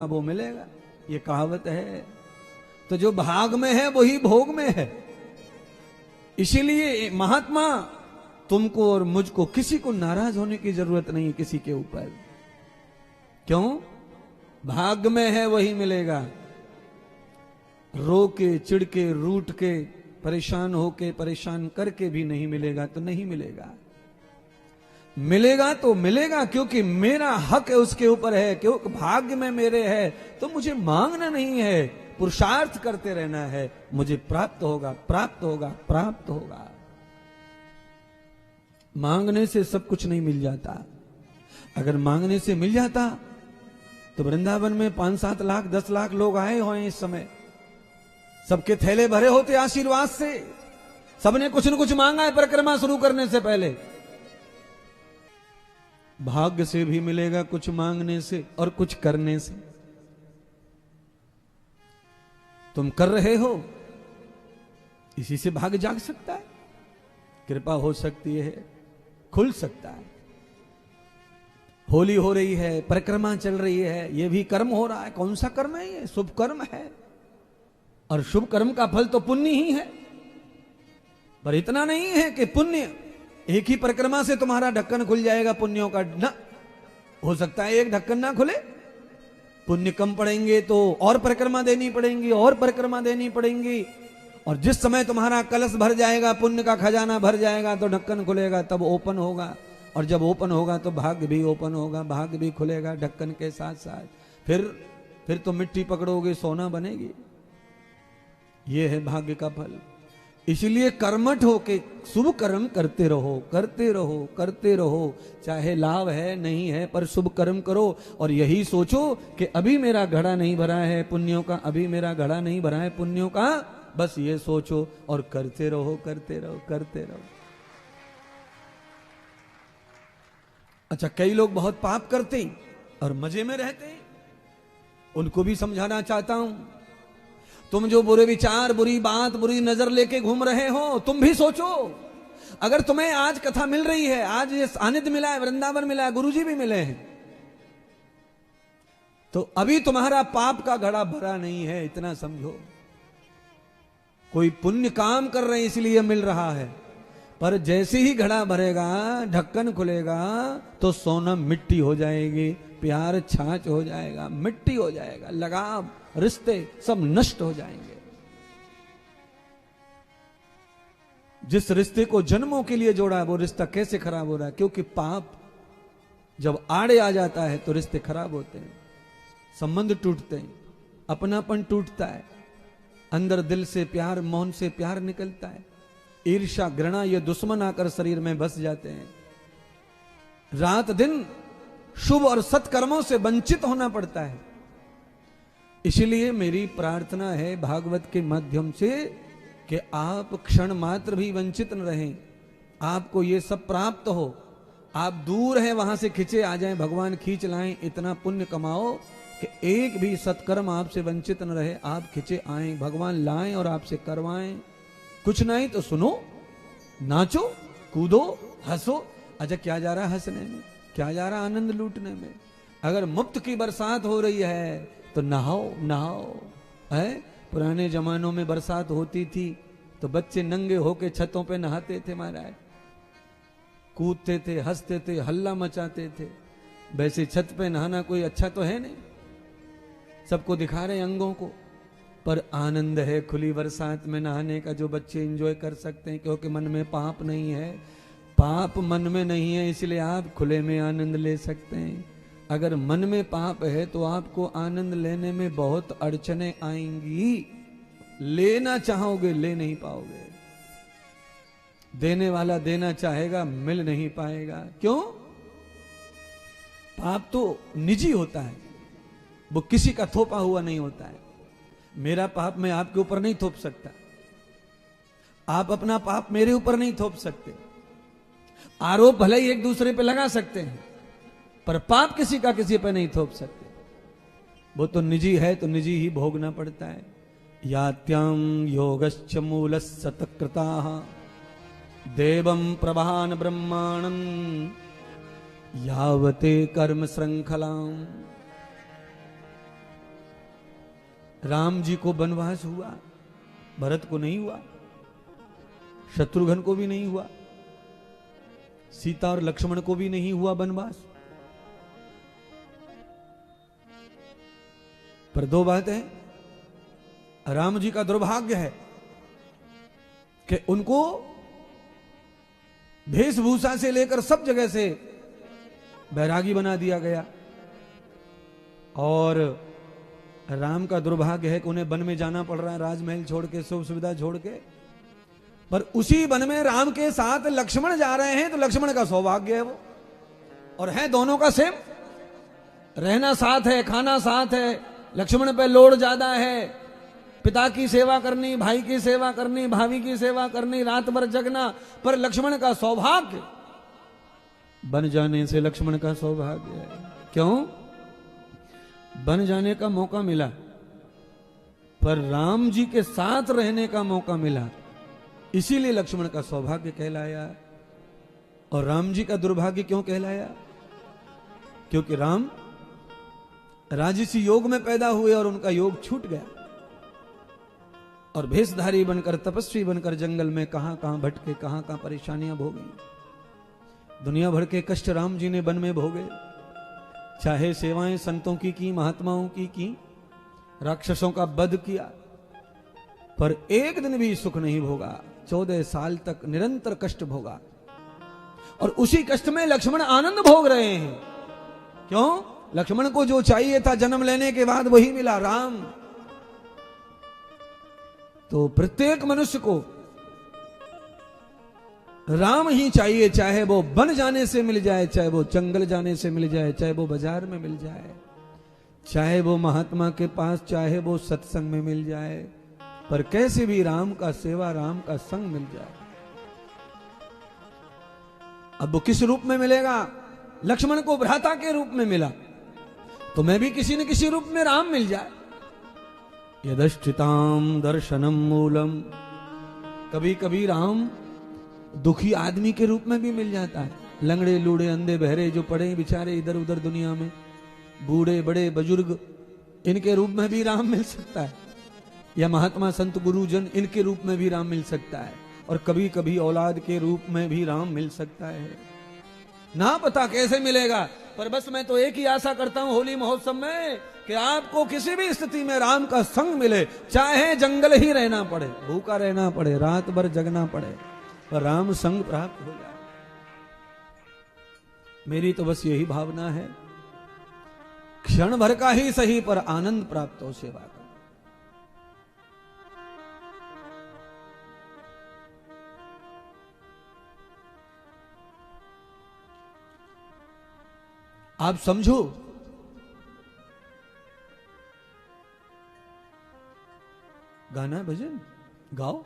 वो मिलेगा, ये कहावत है। तो जो भाग में है वही भोग में है। इसीलिए महात्मा तुमको और मुझको किसी को नाराज होने की जरूरत नहीं है किसी के ऊपर। क्यों? भाग में है वही मिलेगा। रो के, चिढ़ के, रूठ के, परेशान होके, परेशान करके भी नहीं मिलेगा तो नहीं मिलेगा। मिलेगा तो मिलेगा क्योंकि मेरा हक है उसके ऊपर है, क्योंकि भाग्य में मेरे है। तो मुझे मांगना नहीं है, पुरुषार्थ करते रहना है। मुझे प्राप्त होगा, प्राप्त होगा, प्राप्त होगा। मांगने से सब कुछ नहीं मिल जाता। अगर मांगने से मिल जाता तो वृंदावन में 5-7 लाख 10 लाख लोग आए हुए इस समय, सबके थैले भरे होते आशीर्वाद से। सबने कुछ न कुछ मांगा है परिक्रमा शुरू करने से पहले। भाग्य से भी मिलेगा कुछ मांगने से और कुछ करने से। तुम कर रहे हो, इसी से भाग्य जाग सकता है, कृपा हो सकती है, खुल सकता है। होली हो रही है, परिक्रमा चल रही है, यह भी कर्म हो रहा है। कौन सा कर्म है ये? शुभ कर्म है। और शुभ कर्म का फल तो पुण्य ही है। पर इतना नहीं है कि पुण्य एक ही परिक्रमा से तुम्हारा ढक्कन खुल जाएगा पुण्यों का। ना, हो सकता है एक ढक्कन ना खुले, पुण्य कम पड़ेंगे तो और परिक्रमा देनी पड़ेंगी, और परिक्रमा देनी पड़ेंगी। और जिस समय तुम्हारा कलश भर जाएगा, पुण्य का खजाना भर जाएगा, तो ढक्कन खुलेगा, तब ओपन होगा। और जब ओपन होगा तो भाग्य भी ओपन होगा, भाग्य भी खुलेगा ढक्कन के साथ साथ। फिर तो मिट्टी पकड़ोगे, सोना बनेगी। यह है भाग्य का फल। इसलिए कर्मठ होके शुभ कर्म करते रहो, करते रहो, करते रहो। चाहे लाभ है नहीं है, पर शुभ कर्म करो। और यही सोचो कि अभी मेरा घड़ा नहीं भरा है पुण्यों का, अभी मेरा घड़ा नहीं भरा है पुण्यों का। बस ये सोचो और करते रहो, करते रहो, करते रहो। अच्छा, कई लोग बहुत पाप करते हैं और मजे में रहते हैं। उनको भी समझाना चाहता हूं। तुम जो बुरे विचार, बुरी बात, बुरी नजर लेके घूम रहे हो, तुम भी सोचो। अगर तुम्हें आज कथा मिल रही है, आज ये सानिध्य मिला है, वृंदावन मिला है, गुरुजी भी मिले हैं, तो अभी तुम्हारा पाप का घड़ा भरा नहीं है, इतना समझो। कोई पुण्य काम कर रहे हैं इसलिए मिल रहा है। पर जैसे ही घड़ा भरेगा, ढक्कन खुलेगा, तो सोना मिट्टी हो जाएगी, प्यार छाछ हो जाएगा, मिट्टी हो जाएगा, लगाव, रिश्ते सब नष्ट हो जाएंगे। जिस रिश्ते को जन्मों के लिए जोड़ा है, वो रिश्ता कैसे खराब हो रहा है? क्योंकि पाप जब आड़े आ जाता है तो रिश्ते खराब होते हैं, संबंध टूटते हैं, अपनापन टूटता है, अंदर दिल से प्यार, मौन से प्यार निकलता है। ईर्ष्या, घृणा, ये दुश्मन आकर शरीर में बस जाते हैं। रात दिन शुभ और सत्कर्मों से वंचित होना पड़ता है। इसलिए मेरी प्रार्थना है भागवत के माध्यम से कि आप क्षण मात्र भी वंचित न रहें, आपको ये सब प्राप्त हो। आप दूर हैं, वहां से खींचे आ जाएं, भगवान खींच लाएं। इतना पुण्य कमाओ कि एक भी सत्कर्म आपसे वंचित न रहे। आप खींचे आएं, भगवान लाएं और आपसे करवाएं। कुछ नहीं तो सुनो, नाचो, कूदो, हंसो। अच्छा, क्या जा रहा है हंसने में? क्या जा रहा आनंद लूटने में? अगर मुफ्त की बरसात हो रही है तो नहाओ, नहाओ। है, पुराने जमानों में बरसात होती थी तो बच्चे नंगे होके छतों पे नहाते थे महाराज, कूदते थे, हंसते थे, हल्ला मचाते थे। वैसे छत पे नहाना कोई अच्छा तो है नहीं, सबको दिखा रहे अंगों को। पर आनंद है खुली बरसात में नहाने का, जो बच्चे एंजॉय कर सकते हैं, क्योंकि मन में पाप नहीं है। पाप मन में नहीं है, इसलिए आप खुले में आनंद ले सकते हैं। अगर मन में पाप है तो आपको आनंद लेने में बहुत अड़चने आएंगी। लेना चाहोगे, ले नहीं पाओगे। देने वाला देना चाहेगा, मिल नहीं पाएगा। क्यों? पाप तो निजी होता है, वो किसी का थोपा हुआ नहीं होता है। मेरा पाप मैं आपके ऊपर नहीं थोप सकता, आप अपना पाप मेरे ऊपर नहीं थोप सकते। आरोप भले ही एक दूसरे पे लगा सकते हैं, पर पाप किसी का किसी पे नहीं थोप सकते। वो तो निजी है, तो निजी ही भोगना पड़ता है। यात्याम योगश्च मूलस्य तत्कृताः देवं प्रभान ब्रह्माणं यावते कर्म श्रृंखलाम। राम जी को वनवास हुआ, भरत को नहीं हुआ, शत्रुघ्न को भी नहीं हुआ, सीता और लक्ष्मण को भी नहीं हुआ वनवास। पर दो बात है, राम जी का दुर्भाग्य है कि उनको वेशभूषा से लेकर सब जगह से बैरागी बना दिया गया, और राम का दुर्भाग्य है कि उन्हें वन में जाना पड़ रहा है, राजमहल छोड़ के, सुख सुविधा छोड़ के। पर उसी वन में राम के साथ लक्ष्मण जा रहे हैं, तो लक्ष्मण का सौभाग्य है वो, और है दोनों का सेम, रहना साथ है, खाना साथ है, लक्ष्मण पे लोड ज्यादा है, पिता की सेवा करनी, भाई की सेवा करनी, भाभी की सेवा करनी, रात भर जगना। पर लक्ष्मण का सौभाग्य, बन जाने से लक्ष्मण का सौभाग्य है। क्यों? बन जाने का मौका मिला, पर राम जी के साथ रहने का मौका मिला, इसीलिए लक्ष्मण का सौभाग्य कहलाया। और राम जी का दुर्भाग्य क्यों कहलाया? क्योंकि राम राजसी योग में पैदा हुए और उनका योग छूट गया, और भेषधारी बनकर, तपस्वी बनकर जंगल में कहां कहां भटके, कहां कहां परेशानियां भोगी। दुनिया भर के कष्ट राम जी ने वन में भोगे, चाहे सेवाएं संतों की महात्माओं की, राक्षसों का वध किया, पर एक दिन भी सुख नहीं भोगा। 14 साल तक निरंतर कष्ट भोगा, और उसी कष्ट में लक्ष्मण आनंद भोग रहे हैं। क्यों? लक्ष्मण को जो चाहिए था जन्म लेने के बाद वही मिला, राम। तो प्रत्येक मनुष्य को राम ही चाहिए, चाहे वो वन जाने से मिल जाए, चाहे वो जंगल जाने से मिल जाए, चाहे वो बाजार में मिल जाए, चाहे वो महात्मा के पास, चाहे वो सत्संग में मिल जाए, पर कैसे भी राम का सेवा, राम का संग मिल जाए। अब वो किस रूप में मिलेगा? लक्ष्मण को भ्राता के रूप में मिला, तो मैं भी किसी न किसी रूप में राम मिल जाए। यदश्चिताम दर्शनम मूलम, कभी कभी राम दुखी आदमी के रूप में भी मिल जाता है। लंगड़े लूड़े अंधे बहरे जो पड़े बेचारे इधर उधर दुनिया में, बूढ़े बड़े बुजुर्ग, इनके रूप में भी राम मिल सकता है, या महात्मा संत गुरुजन, इनके रूप में भी राम मिल सकता है, और कभी कभी औलाद के रूप में भी राम मिल सकता है। ना पता कैसे मिलेगा, पर बस मैं तो एक ही आशा करता हूं होली महोत्सव में कि आपको किसी भी स्थिति में राम का संग मिले, चाहे जंगल ही रहना पड़े, भूखा रहना पड़े, रात भर जगना पड़े, पर राम संग प्राप्त हो जाए। मेरी तो बस यही भावना है, क्षण भर का ही सही पर आनंद प्राप्त हो सेवा का। आप समझो, गाना भजन गाओ,